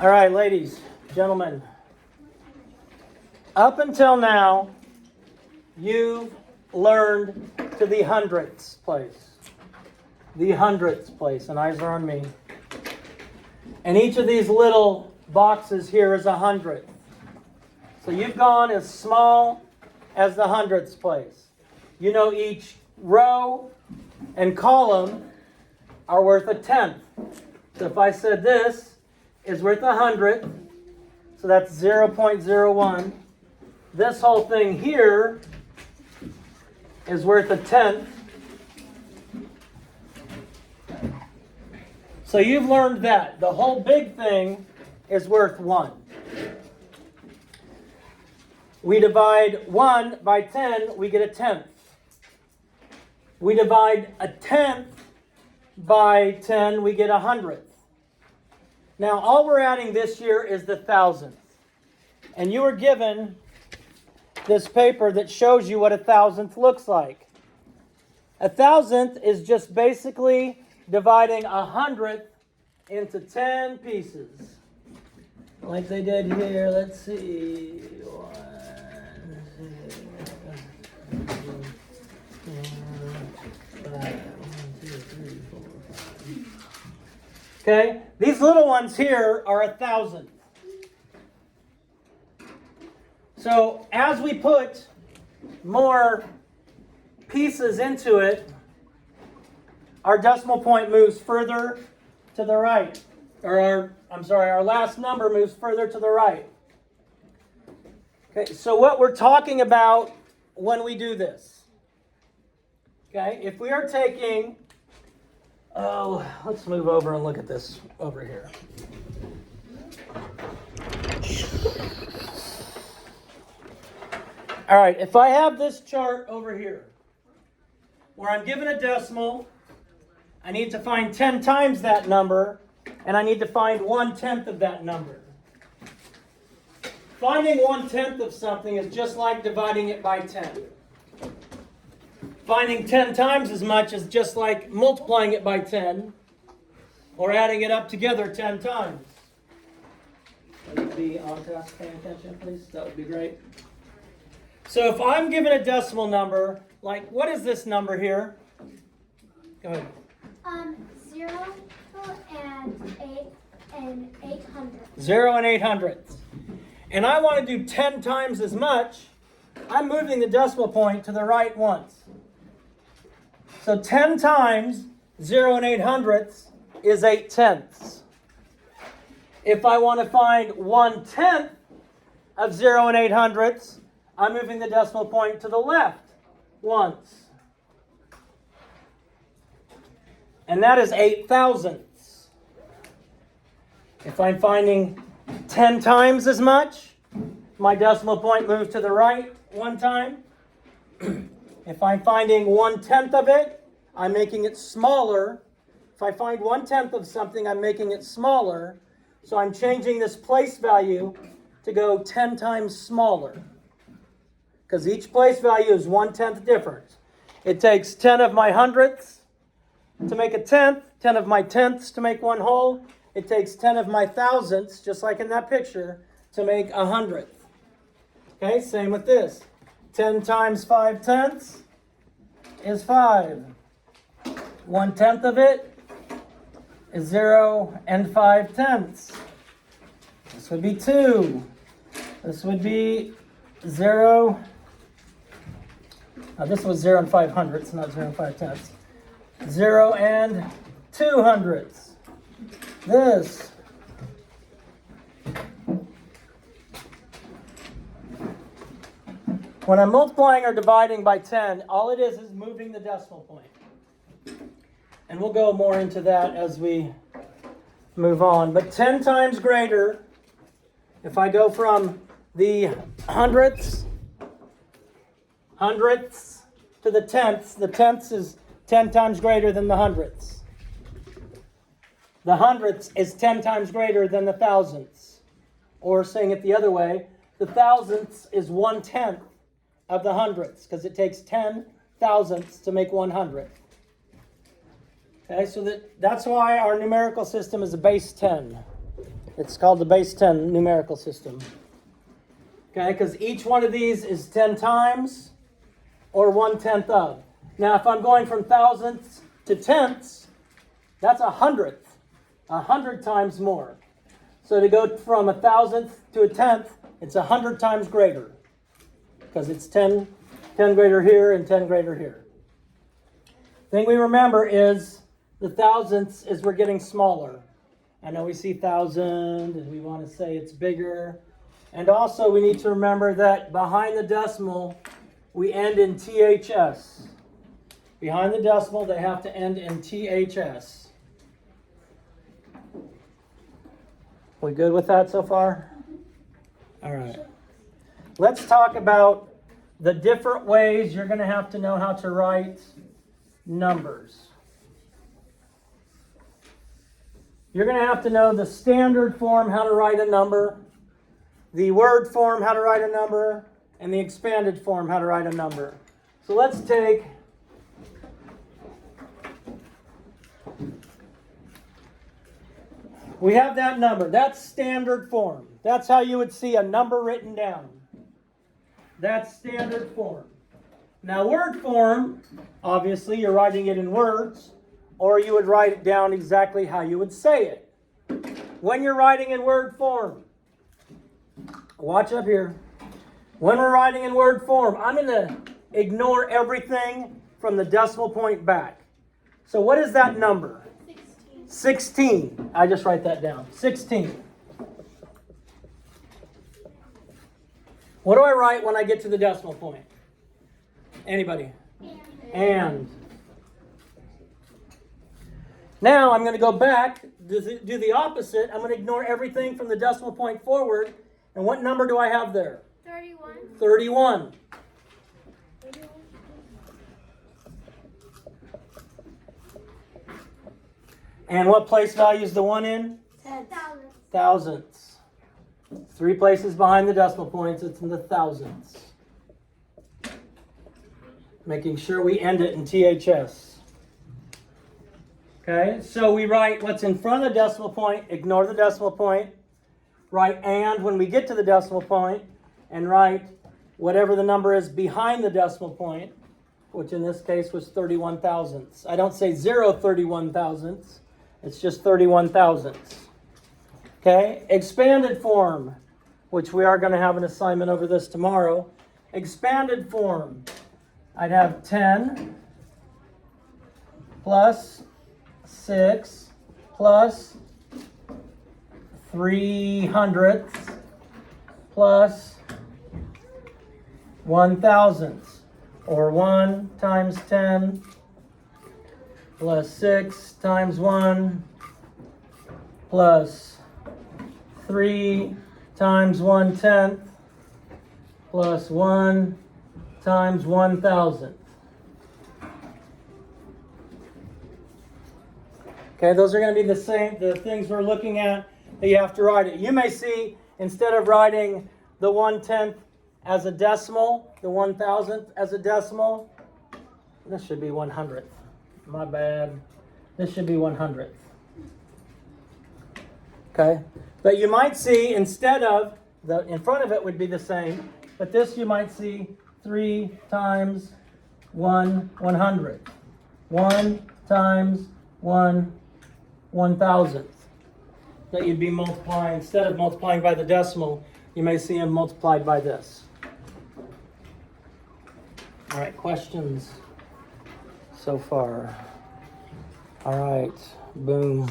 All right, ladies, gentlemen. Up until now, you've learned to the hundredths place. The hundredths place, and eyes are on me. And each of these little boxes here is a hundredth. So you've gone as small as the hundredths place. You know each row and column are worth a tenth. So if I said this is worth a hundredth, so that's 0.01. This whole thing here is worth a tenth. So you've learned that. The whole big thing is worth 1. We divide 1 by 10, we get a tenth. We divide a tenth by 10, we get a hundredth. Now, all we're adding this year is the thousandth. And you were given this paper that shows you what a thousandth looks like. A thousandth is just basically dividing a hundredth into 10 pieces. Like they did here, let's see. 1, 2, 3, 4, 5. 1, 2, 3, 4, 5. Okay, these little ones here are a thousandth. So as we put more pieces into it, our decimal point moves further to the right. Or our last number moves further to the right. Okay, so what we're talking about when we do this. Okay, if we are taking, let's move over and look at this over here. All right, if I have this chart over here, where I'm given a decimal, I need to find 10 times that number, and I need to find 1/10 of that number. Finding 1/10 of something is just like dividing it by 10. Finding 10 times as much is just like multiplying it by 10, or adding it up together 10 times. Would you be on task, paying attention, please? That would be great. So if I'm given a decimal number, like what is this number here? Go ahead. 0 and 800. 0 and 800. And I want to do 10 times as much. I'm moving the decimal point to the right once. So 10 times 0 and 800 is 8/10. If I want to find 1/10 of 0 and 800, I'm moving the decimal point to the left once. And that is 8/1000. If I'm finding 10 times as much, my decimal point moves to the right one time. If I'm finding 1/10 of it, I'm making it smaller. If I find 1/10 of something, I'm making it smaller. So I'm changing this place value to go 10 times smaller. Because each place value is 1/10 different. It takes 10 of my hundredths to make a tenth, 10 of my tenths to make one whole. It takes 10 of my thousandths, just like in that picture, to make a hundredth. Okay, same with this. 10 times 5/10 is 5. 1/10 of it is 0 and 5/10. This would be 2. This would be 0. This was 0 and 500ths, not 0 and 5/10. 0 and 200ths. This. When I'm multiplying or dividing by 10, all it is moving the decimal point. And we'll go more into that as we move on. But 10 times greater, if I go from the hundredths to the tenths is 10 times greater than the hundredths. The hundredths is 10 times greater than the thousandths. Or saying it the other way, the thousandths is 1/10 of the hundredths, because it takes 10 thousandths to make 100. Okay, so that's why our numerical system is a base 10. It's called the base 10 numerical system. Okay, because each one of these is 10 times or 1/10 of. Now, if I'm going from thousandths to tenths, that's 100th, 100 times more. So to go from a thousandth to a tenth, it's 100 times greater because it's 10 greater here and 10 greater here. Thing we remember is the thousandths is we're getting smaller. I know we see 1,000 and we want to say it's bigger. And also we need to remember that behind the decimal, we end in THS. Behind the decimal, they have to end in THS. We good with that so far? All right. Let's talk about the different ways you're going to have to know how to write numbers. You're going to have to know the standard form, how to write a number, the word form, how to write a number, and the expanded form, how to write a number. So let's take we have that number. That's standard form. That's how you would see a number written down. That's standard form. Now word form, obviously you're writing it in words, or you would write it down exactly how you would say it. When you're writing in word form, watch up here. When we're writing in word form, I'm going to ignore everything from the decimal point back. So what is that number? 16. I just write that down. 16. What do I write when I get to the decimal point? Anybody? And. Now I'm going to go back, do the opposite. I'm going to ignore everything from the decimal point forward. And what number do I have there? 31. 31. And what place value is the 1 in? Thousandths. 3 places behind the decimal points, it's in the thousandths. Making sure we end it in THS. Okay, so we write what's in front of the decimal point, ignore the decimal point, write and when we get to the decimal point, and write whatever the number is behind the decimal point, which in this case was 31 thousandths. I don't say 0.31 thousandths, it's just 31 thousandths. Okay, expanded form, which we are going to have an assignment over this tomorrow. Expanded form, I'd have 10 plus 6 plus 300ths plus 1,000ths, or 1 times 10 plus 6 times 1 plus 3 times 1/10 plus 1 times 1,000th. Okay, those are going to be the same, the things we're looking at that you have to write it. You may see, instead of writing the 1/10 as a decimal, the 1,000th as a decimal, this should be 100th. My bad. This should be 100th. Okay, but you might see, instead of, the in front of it would be the same, but this you might see 3 times 1 100th. 1 times 1 1,000th. That you'd be multiplying, instead of multiplying by the decimal, you may see them multiplied by this. All right, questions so far? All right, boom.